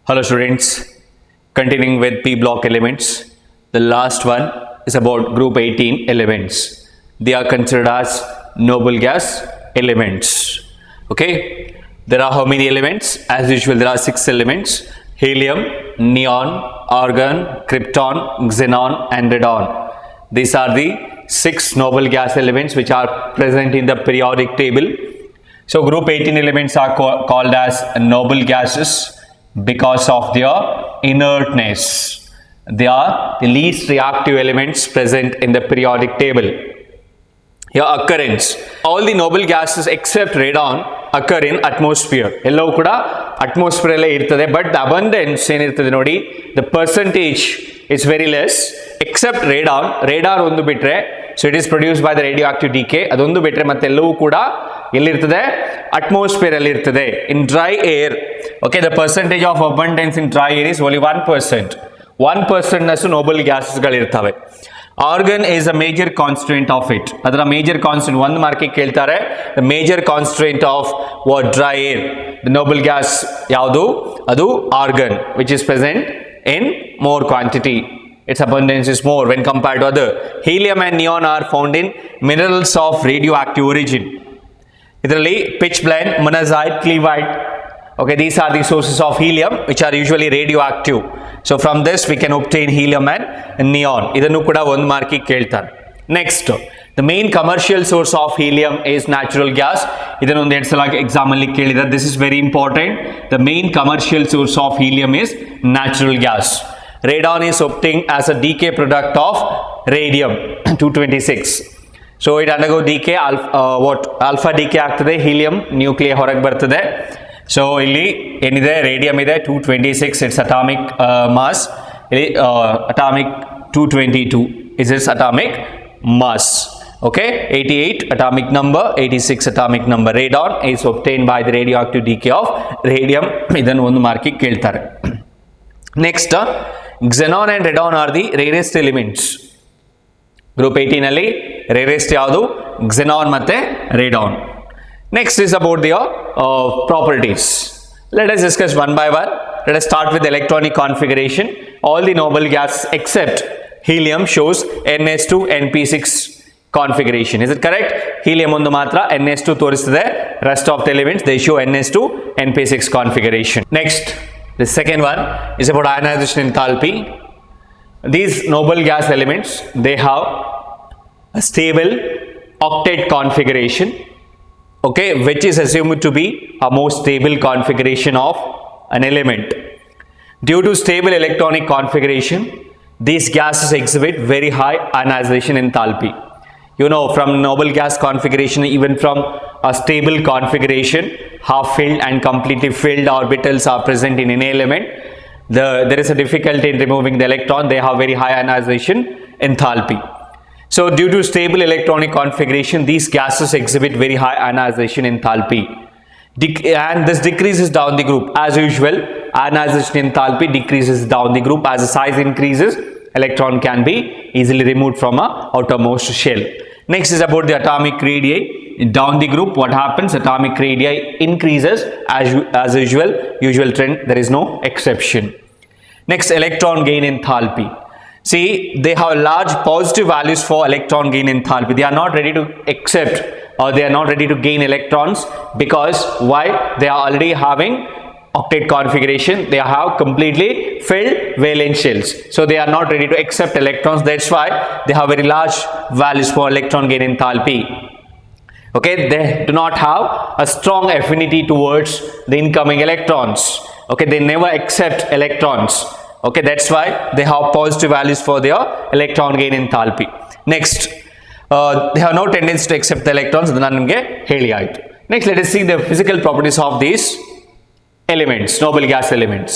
Hello students, continuing with P block elements. The last one is about group 18 elements. They are considered as noble gas elements. Okay, there are how many elements? As usual, there are 6 elements: helium, neon, argon, krypton, xenon and radon. These are the 6 noble gas elements which are present in the periodic table. So group 18 elements are called as noble gases because of their inertness. They are the least reactive elements present in the periodic table. Here occurrence. All the noble gases except radon occur in atmosphere. Ello kuda atmosphere alle irtade, but the abundance enirtade nodi, the percentage is very less except radon. Radon ondu bitre, so it is produced by the radioactive decay. Adondu bitre matte ellovu kuda ellirtade atmosphere alli irtade. In dry air, okay, the percentage of abundance in dry air is only 1%. 1% nasu noble gases gal irtave. Argon is a major constraint of it. Adara major constant one mark keltare. The major constraint of what dry air, the noble gas yaudu adu argon, which is present in more quantity. Its abundance is more when compared to other. Helium and neon are found in minerals of radioactive origin. Idರಲ್ಲಿ pitch blende, monazite, cleveite. Okay, these are the sources of helium which are usually radioactive. So from this we can obtain helium and neon. Idannu kuda ಒಂದು mark keltare. Next, the main commercial source of helium is natural gas. Idannu ಒಂದು ಎರಡು ಸಲ exam ಅಲ್ಲಿ ಕೇಳಿದ್ದಾರೆ. This is very important. The main commercial source of helium is natural gas. Radon is obtained as a decay product of radium 226. So it undergo decay, alpha decay ಆಗ್ತದೆ, helium nuclei ಹೊರಗೆ ಬರ್ತದೆ. So ಇಲ್ಲಿ ಏನಿದೆ, radium ಇದೆ 226, its atomic mass, ಇಲ್ಲಿ atomic 222 is its atomic mass. Okay, 88 atomic number, 86 atomic number. Radon is obtained by the radioactive decay of radium. ಇದನ್ನು ಒಂದು ಮಾರ್ಕಿಗೆ ಕೇಳ್ತಾರೆ. Next, xenon and radon are the rarest elements. Group 18 ಅಲ್ಲಿ rarest ಯಾವುದು? xenon ಮತ್ತೆ radon. Next is about their properties. Let us discuss one by one. Let us start with electronic configuration. All the noble gases except helium shows ns2 np6 configuration. Is it correct? Helium ಒಂದು ಮಾತ್ರ ns2 ತೋರಿಸುತ್ತದೆ. Rest of the elements they show ns2 np6 configuration. Next, the second one is about ionization enthalpy. These noble gas elements, they have a stable octet configuration, okay, which is assumed to be a more stable configuration of an element. Due to stable electronic configuration, these gases exhibit very high ionization enthalpy. You know, from noble gas configuration, even from a stable configuration, half filled and completely filled orbitals are present in any element. There is a difficulty in removing the electron. They have very high ionization enthalpy. So due to stable electronic configuration, these gases exhibit very high ionization enthalpy. And this decreases down the group. As usual, ionization enthalpy decreases down the group. As the size increases, electron can be easily removed from a outermost shell. Next is about the atomic radii. Down the group, what happens? Atomic radii increases as usual trend. There is no exception. Next, electron gain enthalpy. See, they have large positive values for electron gain enthalpy. They are not ready to accept or they are not ready to gain electrons because why? They are already having octet configuration. They have completely filled valence shells. So they are not ready to accept electrons. That's why they have very large values for electron gain enthalpy. Okay, they do not have a strong affinity towards the incoming electrons. Okay, they never accept electrons. Okay, that's why they have positive values for their electron gain enthalpy. Next, they have no tendency to accept the electrons. Next, let us see the physical properties of these elements, noble gas elements.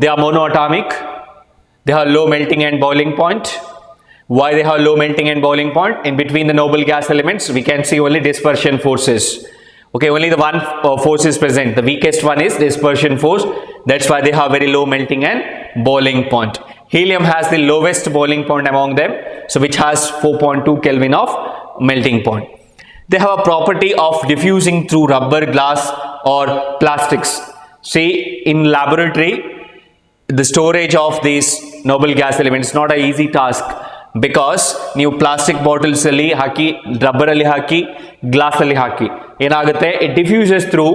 They are monoatomic. They have low melting and boiling point. Why they have low melting and boiling point? In between the noble gas elements, we can see only dispersion forces. Okay, only the one force is present. The weakest one is dispersion force. That's why they have very low melting and boiling point. Helium has the lowest boiling point among them, so which has 4.2 Kelvin of melting point. They have a property of diffusing through rubber, glass or plastics. See, in laboratory, the storage of these noble gas elements is not an easy task because ನೀವು plastic bottles ಅಲ್ಲಿ ಹಾಕಿ, rubber ಅಲ್ಲಿ ಹಾಕಿ, glass ಅಲ್ಲಿ ಹಾಕಿ, ಏನಾಗುತ್ತೆ, it diffuses through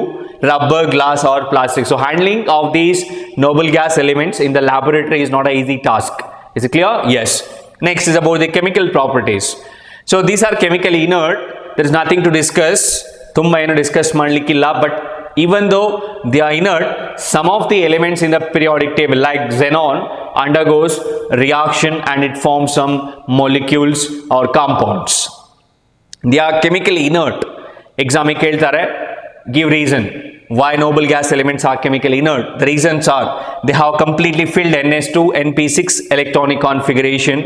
rubber, glass or plastic. So handling of these noble gas elements in the laboratory is not an easy task. Is it clear? Yes. Next is about the chemical properties. So these are chemically inert. There is nothing to discuss. Tumma ಏನು discuss ಮಾಡಲಿಕ್ಕಿಲ್ಲ. But even though they are inert, some of the elements in the periodic table like xenon undergoes reaction and it forms some molecules or compounds. They are chemically inert. Exam ಕೇಳ್ತಾರೆ, give reason why noble gas elements are chemically inert. The reasons are they have completely filled ns2 np6 electronic configuration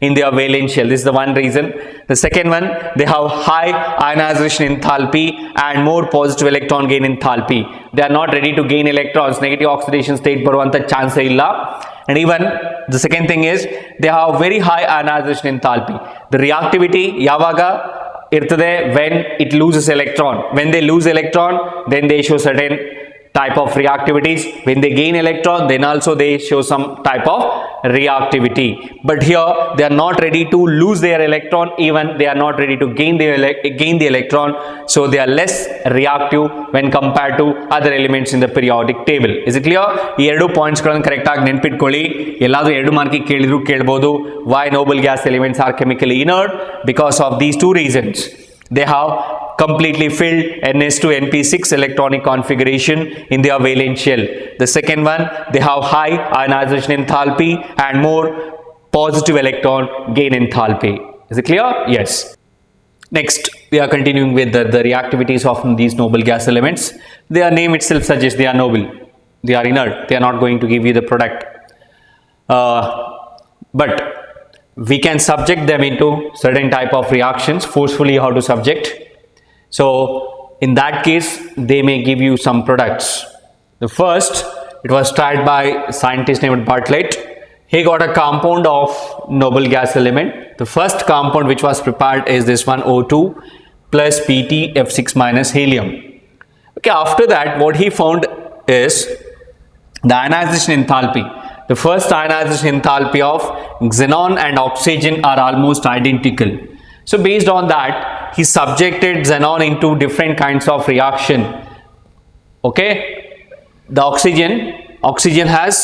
in their valence shell. This is the one reason. The second one, they have high ionization enthalpy and more positive electron gain enthalpy. They are not ready to gain electrons. Negative oxidation state baruvanta chance illa. And even the second thing is they have very high ionization enthalpy. The reactivity yavaga irtade when it loses electron. When they lose electron, then they show certain type of reactivities. When they gain electron, then also they show some type of reactivity. But here they are not ready to lose their electron, even they are not ready to gain the electron, so they are less reactive when compared to other elements in the periodic table. Is it clear? ಈ ಎರಡು points ಗಳನ್ನು correct ಆಗಿ ನೆನಪಿಟ್ಕೊಳ್ಳಿ. ಎಲ್ಲಾದರೂ ಎರಡು ಮಾರ್ಕಿಗೆ ಕೇಳಿದ್ರು ಕೇಳಬಹುದು. Why noble gas elements are chemically inert? Because of these two reasons. They have completely filled ns2 np6 electronic configuration in their valence shell. The second one, they have high ionization enthalpy and more positive electron gain enthalpy. Is it clear? Yes. Next, we are continuing with the reactivities of these noble gas elements. Their name itself suggests they are noble. They are inert. They are not going to give you the product. But we can subject them into certain type of reactions. Forcefully how to subject. So in that case, they may give you some products. The first, it was tried by a scientist named Bartlett. He got a compound of noble gas element. The first compound which was prepared is this one, O2 plus Pt F6 minus helium. Okay, after that, what he found is the ionization enthalpy. The first ionization enthalpy of xenon and oxygen are almost identical. So based on that, he subjected xenon into different kinds of reaction. Okay, the oxygen has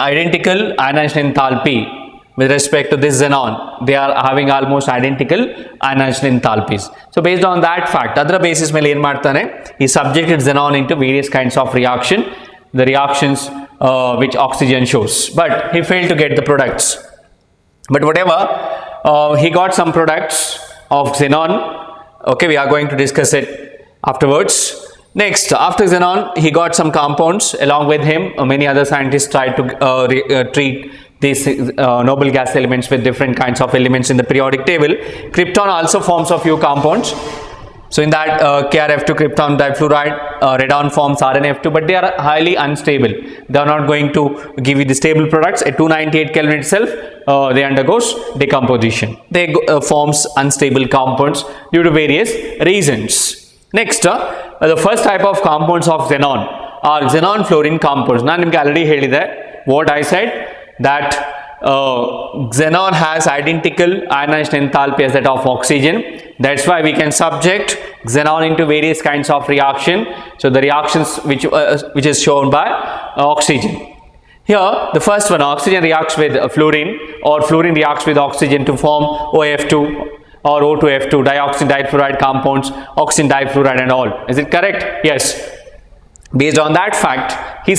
identical ionization enthalpy with respect to this xenon. They are having almost identical ionization enthalpies. So based on that fact, other basis ಮೇಲೆ ಏನು ಮಾಡ್ತಾನೆ, he subjected xenon into various kinds of reaction, the reactions which oxygen shows, but he failed to get the products. But whatever, he got some products of xenon. Okay, we are going to discuss it afterwards. Next, after xenon, he got some compounds along with him. Many other scientists tried to treat these noble gas elements with different kinds of elements in the periodic table. Krypton also forms a few compounds. So in that KrF2 krypton difluoride, radon forms RnF2, but they are highly unstable. They are not going to give you the stable products. At 298 Kelvin itself, they undergoes decomposition. They forms unstable compounds due to various reasons. Next, the first type of compounds of xenon are xenon fluorine compounds. ನಾನು ನಿಮಗೆ already ಹೇಳಿದೆ, what I said, that xenon has identical ionization enthalpy as that of oxygen. That's why we can subject xenon into various kinds of reaction. So the reactions which is shown by oxygen. Here, the first one, oxygen reacts with fluorine, or fluorine reacts with oxygen to form OF2 or O2F2, dioxin difluoride compounds, oxygen difluoride and all. Is it correct? Yes. Based on that fact, they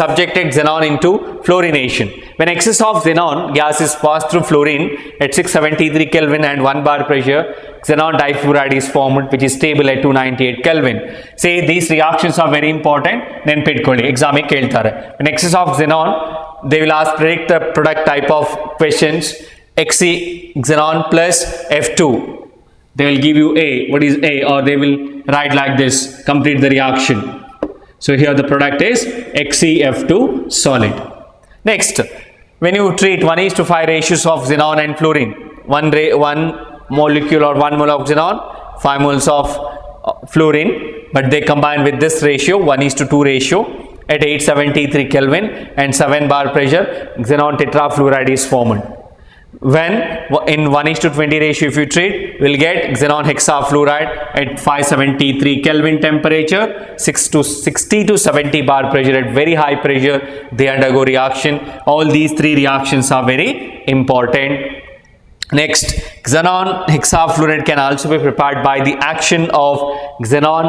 subjected xenon into fluorination. When excess of xenon gas is passed through fluorine at 673 Kelvin and 1 bar pressure, xenon difluoride is formed, which is stable at 298 Kelvin. Say these reactions are very important. Then pitkolli exam e keltare. When excess of xenon, they will ask predict the product type of questions. Xc xenon plus F2. They will give you A. What is A? Or they will write like this. Complete the reaction. So here the product is XeF2 solid. Next, when you treat 1:5 ratios of xenon and fluorine, one molecule or 1 mole of xenon, 5 moles of fluorine, but they combine with this ratio 1:2 ratio at 873 Kelvin and 7 bar pressure. Xenon tetrafluoride is formed. When in 1:20 ratio if you treat, we'll get xenon hexafluoride at 573 Kelvin temperature, 60 to 70 bar pressure. At very high pressure they undergo reaction. All these three reactions are very important. Next, xenon hexafluoride can also be prepared by the action of xenon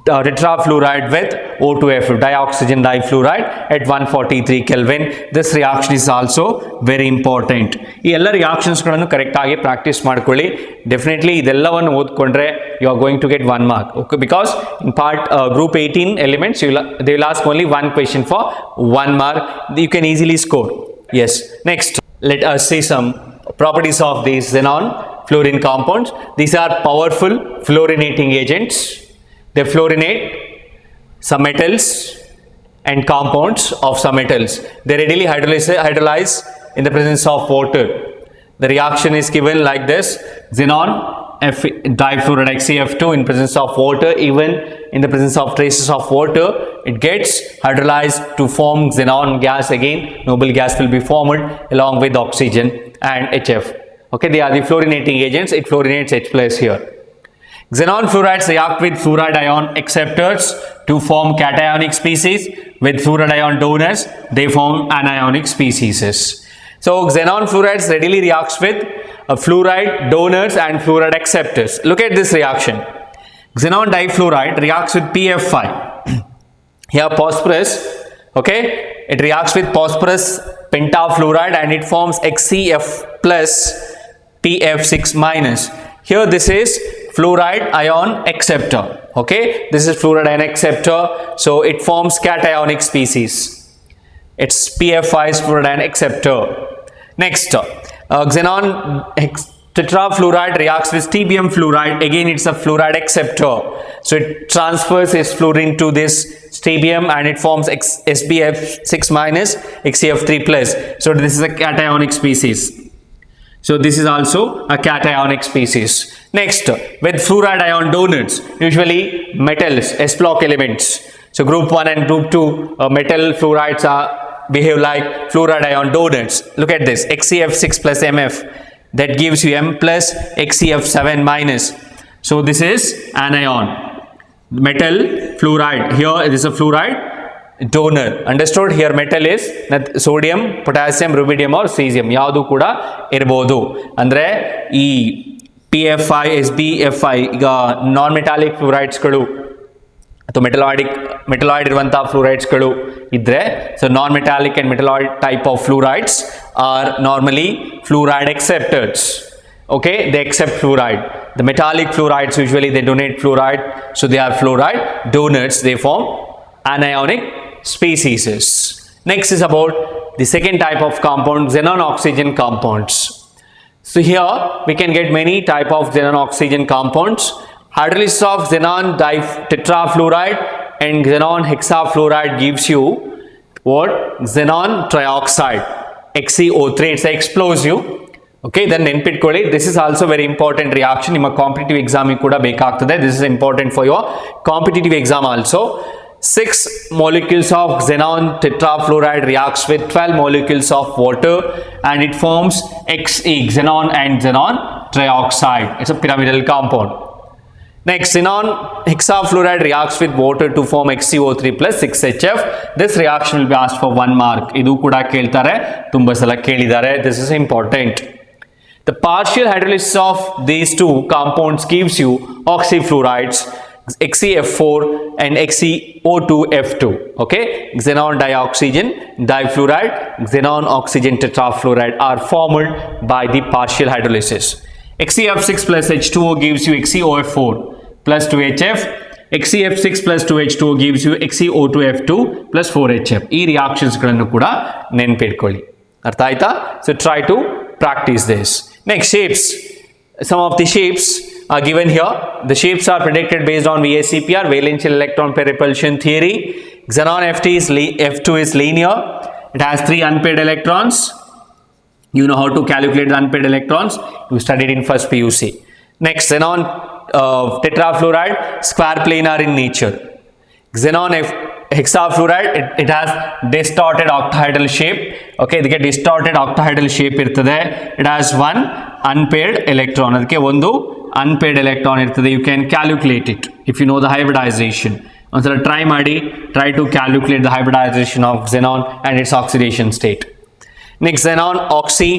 tetrafluoride with O2F, dioxygen difluoride at 143 Kelvin. This reaction is also very important. ಈ ಎಲ್ಲ ರಿಯಾಕ್ಷನ್ಸ್ಗಳನ್ನು correct ಆಗಿ practice ಮಾಡ್ಕೊಳ್ಳಿ. Definitely ಇದೆಲ್ಲವನ್ನು ಓದ್ಕೊಂಡ್ರೆ you are going to get 1 mark. Okay, because in part group 18 elements they will ask only one question for 1 mark. You can easily score. Yes. Next, let us see some properties of these xenon fluorine compounds. These are powerful fluorinating agents. They fluorinate some metals and compounds of some metals. They readily hydrolyze in the presence of water. The reaction is given like this: xenon difluoride XeF2 in presence of water. Even in the presence of traces of water, it gets hydrolyzed to form xenon gas. Again, noble gas will be formed along with oxygen and HF. Okay, they are the fluorinating agents. It fluorinates H plus here. Xenon fluorides react with fluoride ion acceptors to form cationic species. With fluoride ion donors, they form anionic species. So xenon fluorides readily reacts with fluoride donors and fluoride acceptors. Look at this reaction. Xenon difluoride reacts with PF5. Here phosphorus, okay, it reacts with phosphorus pentafluoride and it forms XeF plus PF6 minus. Here this is fluoride ion acceptor. Okay, this is fluoride ion acceptor, so it forms cationic species. It's PF5 fluoride ion acceptor. Next, xenon tetrafluoride reacts with TBM fluoride. Again, it's a fluoride acceptor, so it transfers its fluorine to this TBM and it forms SbF6 minus XeF3 plus. So this is a cationic species. So this is also a cationic species. Next, with fluoride ion donors, usually metals, S block elements. So group 1 and group 2 metal fluorides behave like fluoride ion donors. Look at this, XeF6 plus MF, that gives you M plus XeF7 minus. So this is anion. Metal fluoride, here it is a fluoride donor. Understood? Here metal is sodium, potassium, rubidium or cesium. ಯಾವುದು ಕೂಡ ಇರಬಹುದು. ಅಂದ್ರೆ ಈ PF5, SbF5 ಈಗ ನಾನ್ metallic ಫ್ಲೂರೈಡ್ಸ್ಗಳು ಅಥವಾ ಮೆಟಲಾಯ್ಡ್ ಇರುವಂತಹ ಫ್ಲೂರೈಡ್ಸ್ಗಳು ಇದ್ರೆ, so non metallic and metalloid type of fluorides are normally fluoride acceptors. Okay, they accept fluoride. The metallic fluorides usually they donate fluoride, so they are fluoride donors. They form anionic species. Next is about the second type of compound, xenon oxygen compounds. So here we can get many type of xenon oxygen compounds. Hydrolysis of xenon tetrafluoride and xenon hexafluoride gives you what? Xenon trioxide, XeO3. It's an explosive. Okay, then ನೆನ್ಪಿಟ್ಕೊಳ್ಳಿ, this is also very important reaction. ನಿಮ್ಮ competitive ಎಕ್ಸಾಮಿಗೆ ಕೂಡ ಬೇಕಾಗ್ತದೆ. This is important for your competitive exam also. 6 molecules of xenon tetrafluoride reacts with 12 molecules of water and it forms Xe, xenon and xenon trioxide. It's a pyramidal compound. Next, xenon hexafluoride reacts with water to form XeO3 plus 6HF. This reaction will be asked for 1 mark. ಇದು ಕೂಡ ಕೇಳ್ತಾರೆ, ತುಂಬಾ ಸಲ ಕೇಳಿದ್ದಾರೆ. This is important. The partial hydrolysis of these two compounds gives you oxyfluorides, XeF4 and XeO2F2. Okay, xenon dioxygen difluoride, xenon oxygen tetrafluoride are formed by the partial hydrolysis. XeF6 plus H2O gives you XeOF4 plus 2HF. XeF6 plus 2H2O gives you XeO2F2 plus 4HF. ಈ reactions ಗಳನ್ನು ಕೂಡ ನೆನಪಿಟ್ಕೊಳ್ಳಿ. ಅರ್ಥ ಆಯ್ತಾ? So try to practice this. Next, shapes. Some of the shapes are given here. The shapes are predicted based on VACPR, valence electron pair repulsion theory. Xenon F2 is linear. It has 3 unpaired electrons. You know how to calculate the unpaired electrons. You studied in first PUC. Next, xenon tetrafluoride square planar in nature. Xenon hexafluoride, it has distorted octahedral shape. Okay, ಇದಕ್ಕೆ distorted octahedral shape ಇರ್ತದೆ. It has one unpaired electron. ಅದಕ್ಕೆ ಒಂದು unpaired electron ಇರ್ತದೆ. You can calculate it if you know the hybridization. ಒಂದ್ಸಲ try ಮಾಡಿ, try to calculate the hybridization of xenon and its oxidation state. Next, xenon oxy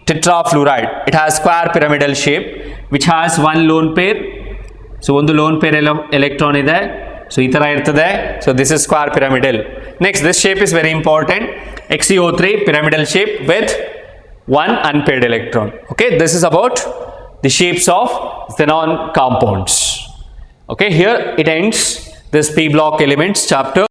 tetrafluoride. It has square pyramidal shape which has one lone pair. So ಒಂದು lone pair electron ಇದೆ. So ಈ ತರ ಇರ್ತದೆ. So this is square pyramidal. Next, this shape is very important. XeO3 pyramidal shape with one unpaired electron. Okay, this is about the shapes of xenon compounds. Okay, here it ends this p block elements chapter.